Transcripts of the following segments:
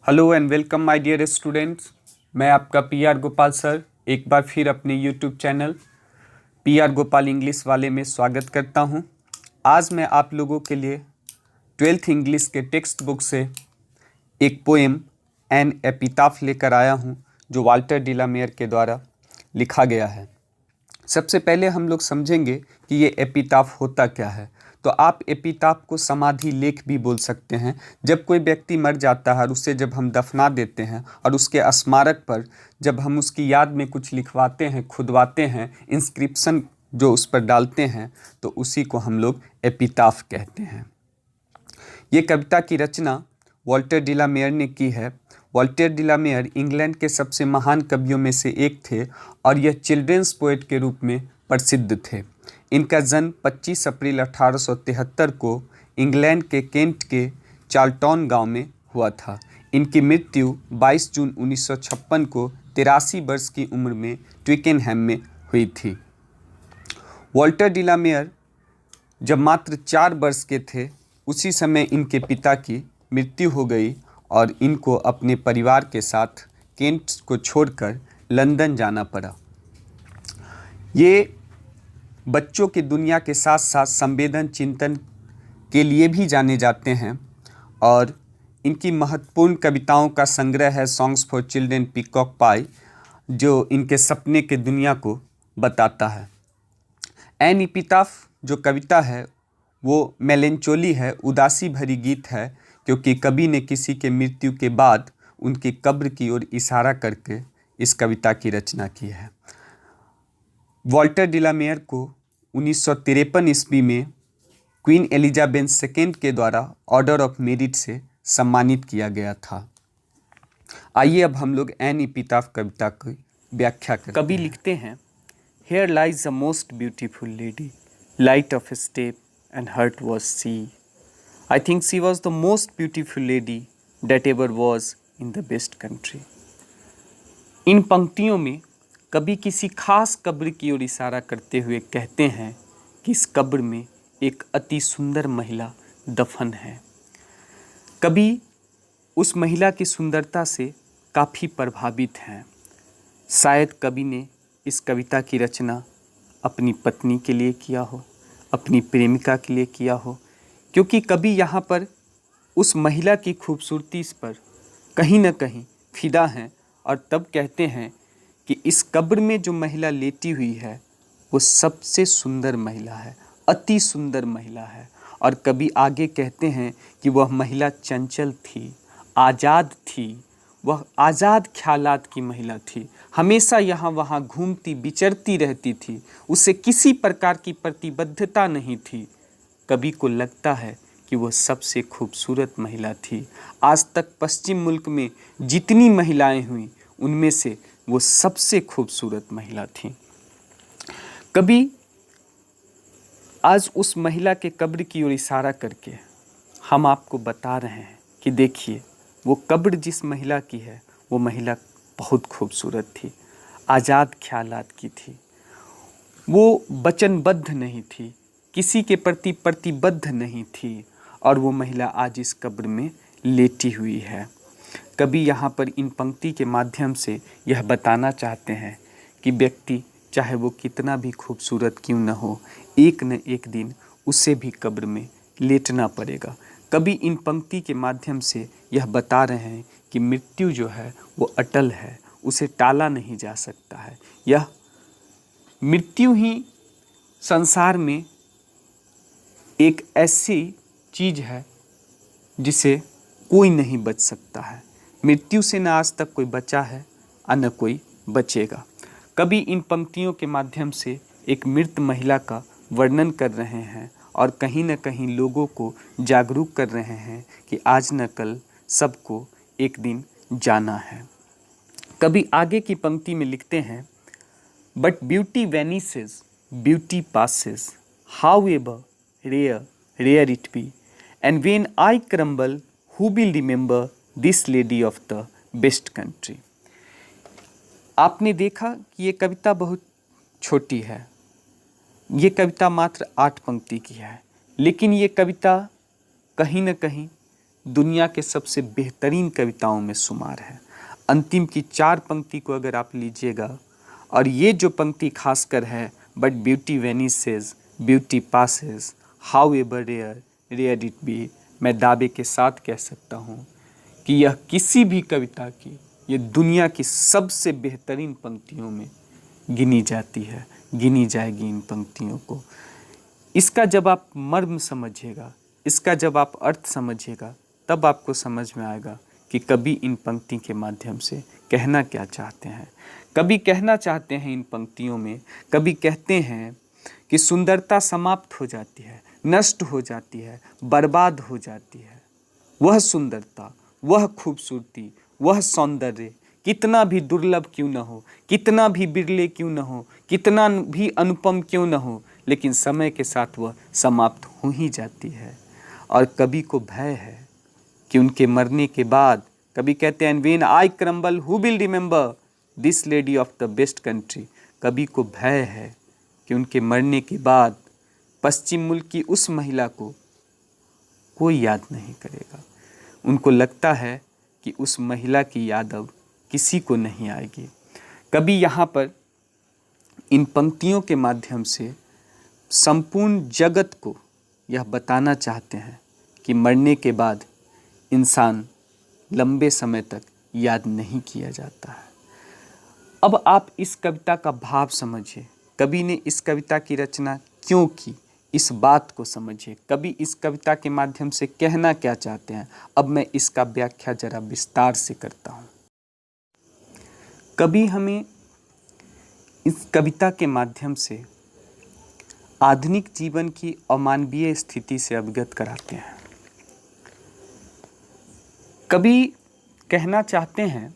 Hello and welcome my dear students. मैं आपका PR Gopal sir एक बार फिर अपने YouTube channel PR Gopal English वाले में स्वागत करता हूं। आज मैं आप लोगों के लिए 12th इंग्लिश के टेक्स्ट बुक से एक पोएम एन एपिटाफ लेकर आया हूं, जो वाल्टर डिलामेयर के द्वारा लिखा गया है। सबसे पहले हम लोग समझेंगे कि ये एपिटाफ होता क्या है। तो आप एपिटाफ को समाधि लेख भी बोल सकते हैं। जब कोई व्यक्ति मर जाता है और उसे जब हम दफना देते हैं और उसके स्मारक पर जब हम उसकी याद में कुछ लिखवाते हैं, खुदवाते हैं, इंस्क्रिप्शन जो उस पर डालते हैं, तो उसी को हम लोग एपिटाफ कहते हैं। ये कविता की रचना वाल्टर डिलामेयर ने की है। वाल्टर डिलामेयर इंग्लैंड के सबसे महान कवियों में से एक थे और यह चिल्ड्रंस पोएट के रूप में प्रसिद्ध थे। इनका जन्म 25 अप्रैल 1873 को इंग्लैंड के केंट के चार्ल्टन गांव में हुआ था। इनकी मृत्यु 22 जून 1956 को 83 वर्ष की उम्र में ट्विकेनहैम में हुई थी। वाल्टर डिलामेयर जब मात्र 4 वर्ष के थे, उसी समय इनके पिता की मृत्यु हो गई और इनको अपने परिवार के साथ केंट को छोड़कर लंदन जाना पड़ा। ये बच्चों की दुनिया के साथ साथ संवेदन चिंतन के लिए भी जाने जाते हैं और इनकी महत्वपूर्ण कविताओं का संग्रह है सॉन्ग्स फॉर चिल्ड्रन पीकॉक पाई, जो इनके सपने के दुनिया को बताता है। एन एपिटाफ जो कविता है वो मेलेंचोली है, उदासी भरी गीत है, क्योंकि कवि ने किसी के मृत्यु के बाद उनकी कब्र की ओर इशारा करके इस कविता की रचना की है। वाल्टर डिलामेयर को 1953 ईस्वी में क्वीन एलिजाबेथ II के द्वारा ऑर्डर ऑफ मेरिट से सम्मानित किया गया था। आइए अब हम लोग एन एपिटाफ कविता की व्याख्या करते हैं। कवि लिखते हैं, Here lies a most beautiful lady, light of step and heart was she. I think she was the most beautiful lady that ever was in the best country. इन पंक्तियों में कवि किसी खास कब्र की ओर इशारा करते हुए कहते हैं कि इस कब्र में एक अति सुंदर महिला दफन है। कवि उस महिला की सुंदरता से काफ़ी प्रभावित हैं। शायद कवि ने इस कविता की रचना अपनी पत्नी के लिए किया हो, अपनी प्रेमिका के लिए किया हो, क्योंकि कवि यहाँ पर उस महिला की खूबसूरती पर कहीं न कहीं फिदा हैं और तब कहते हैं कि इस कब्र में जो महिला लेटी हुई है वो सबसे सुंदर महिला है, अति सुंदर महिला है। और कवि आगे कहते हैं कि वह महिला चंचल थी, आज़ाद थी, वह आज़ाद ख्यालात की महिला थी, हमेशा यहाँ वहाँ घूमती विचरती रहती थी, उसे किसी प्रकार की प्रतिबद्धता नहीं थी। कवि को लगता है कि वह सबसे खूबसूरत महिला थी। आज तक पश्चिम मुल्क में जितनी महिलाएं हुई उनमें से वो सबसे खूबसूरत महिला थी। कवि आज उस महिला के कब्र की ओर इशारा करके हम आपको बता रहे हैं कि देखिए, वो कब्र जिस महिला की है वो महिला बहुत खूबसूरत थी, आज़ाद ख्यालात की थी, वो वचनबद्ध नहीं थी, किसी के प्रति प्रतिबद्ध नहीं थी और वो महिला आज इस कब्र में लेटी हुई है। कवि यहाँ पर इन पंक्ति के माध्यम से यह बताना चाहते हैं कि व्यक्ति चाहे वो कितना भी खूबसूरत क्यों न हो, एक न एक दिन उसे भी कब्र में लेटना पड़ेगा। कवि इन पंक्ति के माध्यम से यह बता रहे हैं कि मृत्यु जो है वो अटल है, उसे टाला नहीं जा सकता है। यह मृत्यु ही संसार में एक ऐसी चीज़ है जिसे कोई नहीं बच सकता है। मृत्यु से न आज तक कोई बचा है और न कोई बचेगा। कवि इन पंक्तियों के माध्यम से एक मृत महिला का वर्णन कर रहे हैं और कहीं न कहीं लोगों को जागरूक कर रहे हैं कि आज न कल सबको एक दिन जाना है। कवि आगे की पंक्ति में लिखते हैं, but beauty vanishes, beauty passes, however rare it be, and when I crumble, who will remember this lady of the best country? आपने देखा कि ये कविता बहुत छोटी है, ये कविता मात्र 8 पंक्ति की है, लेकिन ये कविता कहीं न कहीं दुनिया के सबसे बेहतरीन कविताओं में शुमार है। अंतिम की 4 पंक्ति को अगर आप लीजिएगा, और ये जो पंक्ति खासकर है, but beauty vanishes, beauty passes, however rare, rare it be, मैं दावे के साथ कह सकता हूँ कि यह किसी भी कविता की, ये दुनिया की सबसे बेहतरीन पंक्तियों में गिनी जाती है, गिनी जाएगी इन पंक्तियों को। इसका जब आप मर्म समझिएगा, इसका जब आप अर्थ समझिएगा, तब आपको समझ में आएगा कि कवि इन पंक्ति के माध्यम से कहना क्या चाहते हैं। कवि कहना चाहते हैं इन पंक्तियों में, कवि कहते हैं कि सुंदरता समाप्त हो जाती है, नष्ट हो जाती है, बर्बाद हो जाती है। वह सुंदरता, वह खूबसूरती, वह सौंदर्य कितना भी दुर्लभ क्यों न हो, कितना भी बिरले क्यों न हो, कितना भी अनुपम क्यों न हो, लेकिन समय के साथ वह समाप्त हो ही जाती है। और कवि को भय है कि उनके मरने के बाद, कवि कहते हैं when I crumble who will remember this lady of the best country, कवि को भय है कि उनके मरने के बाद पश्चिम मुल्क की उस महिला को कोई याद नहीं करेगा। उनको लगता है कि उस महिला की याद अब किसी को नहीं आएगी। कवि यहाँ पर इन पंक्तियों के माध्यम से संपूर्ण जगत को यह बताना चाहते हैं कि मरने के बाद इंसान लंबे समय तक याद नहीं किया जाता है। अब आप इस कविता का भाव समझिए, कवि ने इस कविता की रचना क्यों की, इस बात को समझिए, कवि इस कविता के माध्यम से कहना क्या चाहते हैं। अब मैं इसका व्याख्या जरा विस्तार से करता हूँ। कवि हमें इस कविता के माध्यम से आधुनिक जीवन की अमानवीय स्थिति से अवगत कराते हैं। कवि कहना चाहते हैं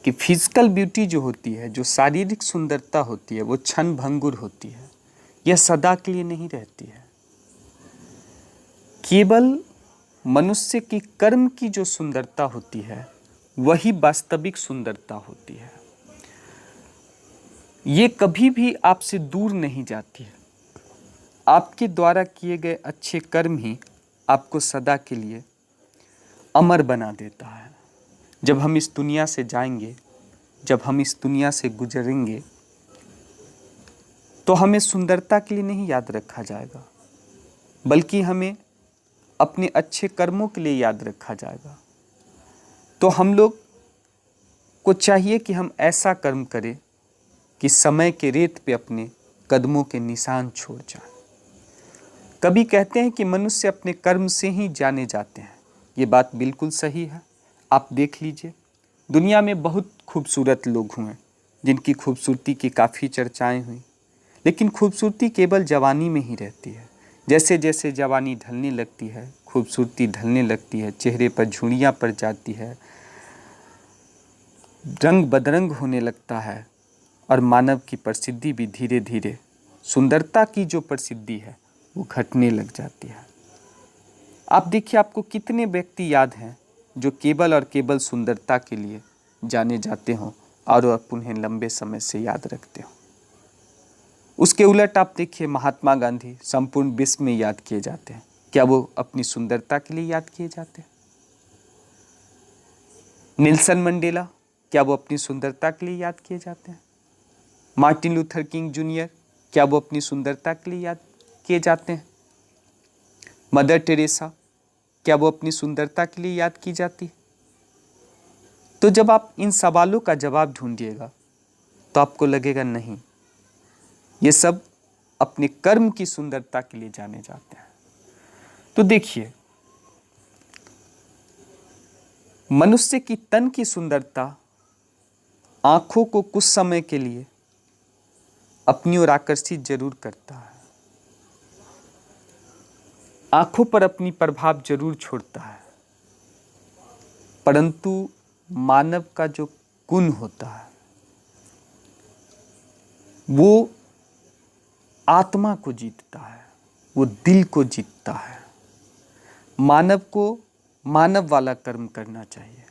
कि फिजिकल ब्यूटी जो होती है, जो शारीरिक सुंदरता होती है, वो क्षण भंगुर होती है, यह सदा के लिए नहीं रहती है। केवल मनुष्य की कर्म की जो सुंदरता होती है, वही वास्तविक सुंदरता होती है। ये कभी भी आपसे दूर नहीं जाती है। आपके द्वारा किए गए अच्छे कर्म ही आपको सदा के लिए अमर बना देता है। जब हम इस दुनिया से जाएंगे, जब हम इस दुनिया से गुजरेंगे, तो हमें सुंदरता के लिए नहीं याद रखा जाएगा, बल्कि हमें अपने अच्छे कर्मों के लिए याद रखा जाएगा। तो हम लोग को चाहिए कि हम ऐसा कर्म करें कि समय के रेत पे अपने कदमों के निशान छोड़ जाएं। कवि कहते हैं कि मनुष्य अपने कर्म से ही जाने जाते हैं। ये बात बिल्कुल सही है। आप देख लीजिए, दुनिया में बहुत खूबसूरत लोग हुए जिनकी खूबसूरती की काफ़ी चर्चाएं हुई, लेकिन खूबसूरती केवल जवानी में ही रहती है। जैसे जैसे जवानी ढलने लगती है, खूबसूरती ढलने लगती है, चेहरे पर झुर्रियाँ पड़ जाती है, रंग बदरंग होने लगता है, और मानव की प्रसिद्धि भी धीरे धीरे, सुंदरता की जो प्रसिद्धि है वो घटने लग जाती है। आप देखिए, आपको कितने व्यक्ति याद हैं जो केवल और केवल सुंदरता के लिए जाने जाते हों और आप उन्हें लंबे समय से याद रखते हो। उसके उलट आप देखिए, महात्मा गांधी संपूर्ण विश्व में याद किए जाते हैं। क्या वो अपनी सुंदरता के लिए याद किए जाते हैं? नेल्सन मंडेला, क्या वो अपनी सुंदरता के लिए याद किए जाते हैं? मार्टिन लूथर किंग जूनियर, क्या वो अपनी सुंदरता के लिए याद किए जाते हैं? मदर टेरेसा, क्या वो अपनी सुंदरता के लिए याद की जाती? तो जब आप इन सवालों का जवाब ढूंढिएगा तो आपको लगेगा नहीं, ये सब अपने कर्म की सुंदरता के लिए जाने जाते हैं। तो देखिए, मनुष्य की तन की सुंदरता आंखों को कुछ समय के लिए अपनी ओर आकर्षित जरूर करता है, आंखों पर अपनी प्रभाव जरूर छोड़ता है, परंतु मानव का जो गुण होता है वो आत्मा को जीतता है, वो दिल को जीतता है। मानव को मानव वाला कर्म करना चाहिए।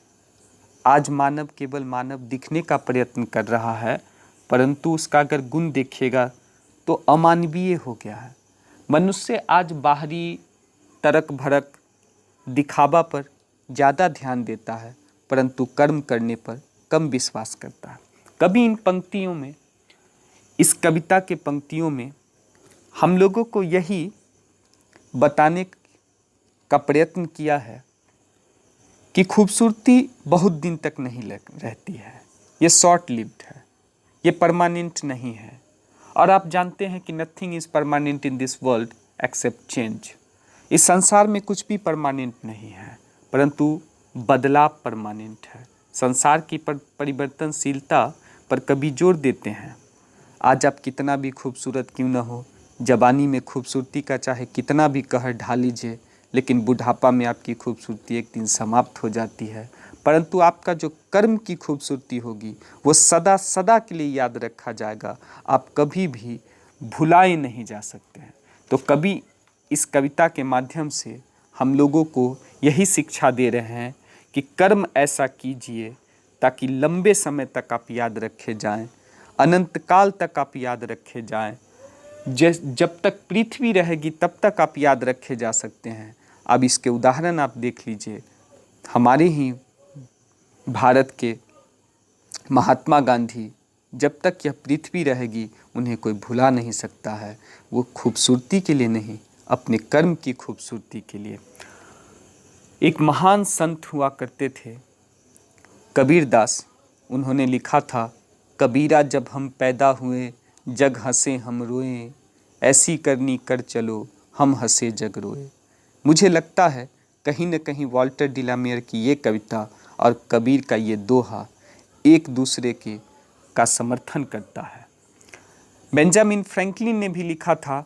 आज मानव केवल मानव दिखने का प्रयत्न कर रहा है, परंतु उसका अगर गुण देखिएगा तो अमानवीय हो गया है। मनुष्य आज बाहरी तरक भरक दिखावा पर ज़्यादा ध्यान देता है परंतु कर्म करने पर कम विश्वास करता है। कभी इन पंक्तियों में, इस कविता के पंक्तियों में हम लोगों को यही बताने का प्रयत्न किया है कि खूबसूरती बहुत दिन तक नहीं रहती है, ये शॉर्ट लिव्ड है, ये परमानेंट नहीं है। और आप जानते हैं कि nothing is permanent in this world accept change. इस संसार में कुछ भी परमानेंट नहीं है परंतु बदलाव परमानेंट है। संसार की परिवर्तनशीलता पर कभी जोर देते हैं। आज आप कितना भी खूबसूरत क्यों न हो, जवानी में खूबसूरती का चाहे कितना भी कहर ढा लीजिए, लेकिन बुढ़ापा में आपकी खूबसूरती एक दिन समाप्त हो जाती है। परंतु आपका जो कर्म की खूबसूरती होगी वो सदा सदा के लिए याद रखा जाएगा, आप कभी भी भुलाए नहीं जा सकते हैं। तो कभी इस कविता के माध्यम से हम लोगों को यही शिक्षा दे रहे हैं कि कर्म ऐसा कीजिए ताकि लंबे समय तक आप याद रखे जाएं, अनंत काल तक आप याद रखे जाएं। जब तक पृथ्वी रहेगी तब तक आप याद रखे जा सकते हैं। अब इसके उदाहरण आप देख लीजिए, हमारे ही भारत के महात्मा गांधी, जब तक यह पृथ्वी रहेगी उन्हें कोई भुला नहीं सकता है। वो खूबसूरती के लिए नहीं, अपने कर्म की खूबसूरती के लिए। एक महान संत हुआ करते थे कबीरदास, उन्होंने लिखा था, कबीरा जब हम पैदा हुए जग हंसे हम रोए, ऐसी करनी कर चलो हम हंसे जग रोए। मुझे लगता है कहीं न कहीं वॉल्टर डिलामेयर की ये कविता और कबीर का ये दोहा एक दूसरे का समर्थन करता है। बेंजामिन फ्रैंकलिन ने भी लिखा था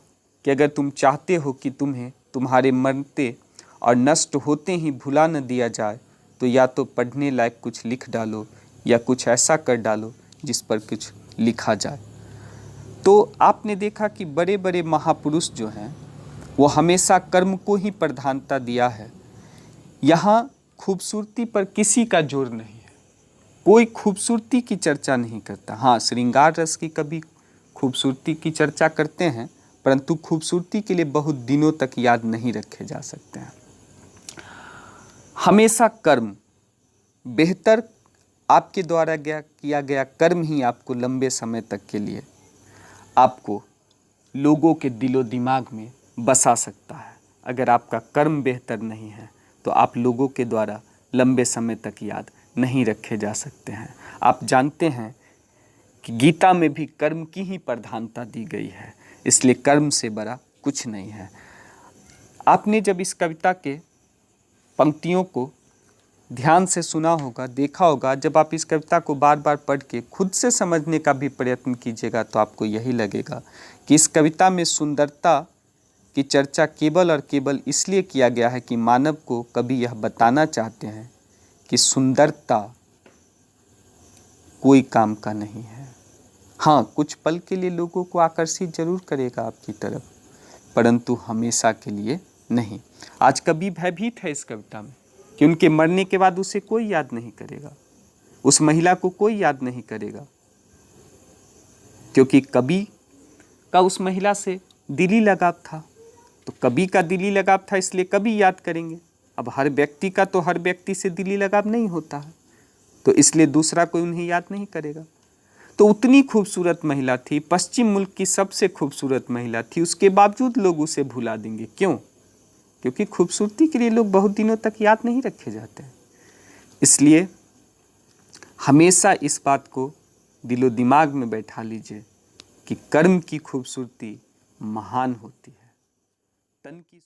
कि अगर तुम चाहते हो कि तुम्हें तुम्हारे मरते और नष्ट होते ही भुला न दिया जाए तो या तो पढ़ने लायक कुछ लिख डालो या कुछ ऐसा कर डालो जिस पर कुछ लिखा जाए। तो आपने देखा कि बड़े बड़े महापुरुष जो हैं वो हमेशा कर्म को ही प्रधानता दिया है। यहाँ खूबसूरती पर किसी का जोर नहीं है, कोई खूबसूरती की चर्चा नहीं करता। हाँ, श्रृंगार रस की कभी खूबसूरती की चर्चा करते हैं परंतु खूबसूरती के लिए बहुत दिनों तक याद नहीं रखे जा सकते हैं। हमेशा कर्म, बेहतर आपके द्वारा किया गया कर्म ही आपको लंबे समय तक के लिए आपको लोगों के दिलो दिमाग में बसा सकता है। अगर आपका कर्म बेहतर नहीं है तो आप लोगों के द्वारा लंबे समय तक याद नहीं रखे जा सकते हैं। आप जानते हैं कि गीता में भी कर्म की ही प्रधानता दी गई है, इसलिए कर्म से बड़ा कुछ नहीं है। आपने जब इस कविता के पंक्तियों को ध्यान से सुना होगा, देखा होगा, जब आप इस कविता को बार बार पढ़ के खुद से समझने का भी प्रयत्न कीजिएगा तो आपको यही लगेगा कि इस कविता में सुंदरता की चर्चा केवल और केवल इसलिए किया गया है कि मानव को कभी यह बताना चाहते हैं कि सुंदरता कोई काम का नहीं है। हाँ, कुछ पल के लिए लोगों को आकर्षित जरूर करेगा आपकी तरफ, परंतु हमेशा के लिए नहीं। आज कवि भयभीत है इस कविता में कि उनके मरने के बाद उसे कोई याद नहीं करेगा, उस महिला को कोई याद नहीं करेगा, क्योंकि कवि का उस महिला से दिली लगाव था। तो कवि का दिली लगाव था इसलिए कवि याद करेंगे। अब हर व्यक्ति का तो हर व्यक्ति से दिली लगाव नहीं होता है, तो इसलिए दूसरा कोई उन्हें याद नहीं करेगा। तो उतनी खूबसूरत महिला थी, पश्चिम मुल्क की सबसे खूबसूरत महिला थी, उसके बावजूद लोग उसे भुला देंगे। क्यों? क्योंकि खूबसूरती के लिए लोग बहुत दिनों तक याद नहीं रखे जाते हैं। इसलिए हमेशा इस बात को दिलो दिमाग में बैठा लीजिए कि कर्म की खूबसूरती महान होती है, तन की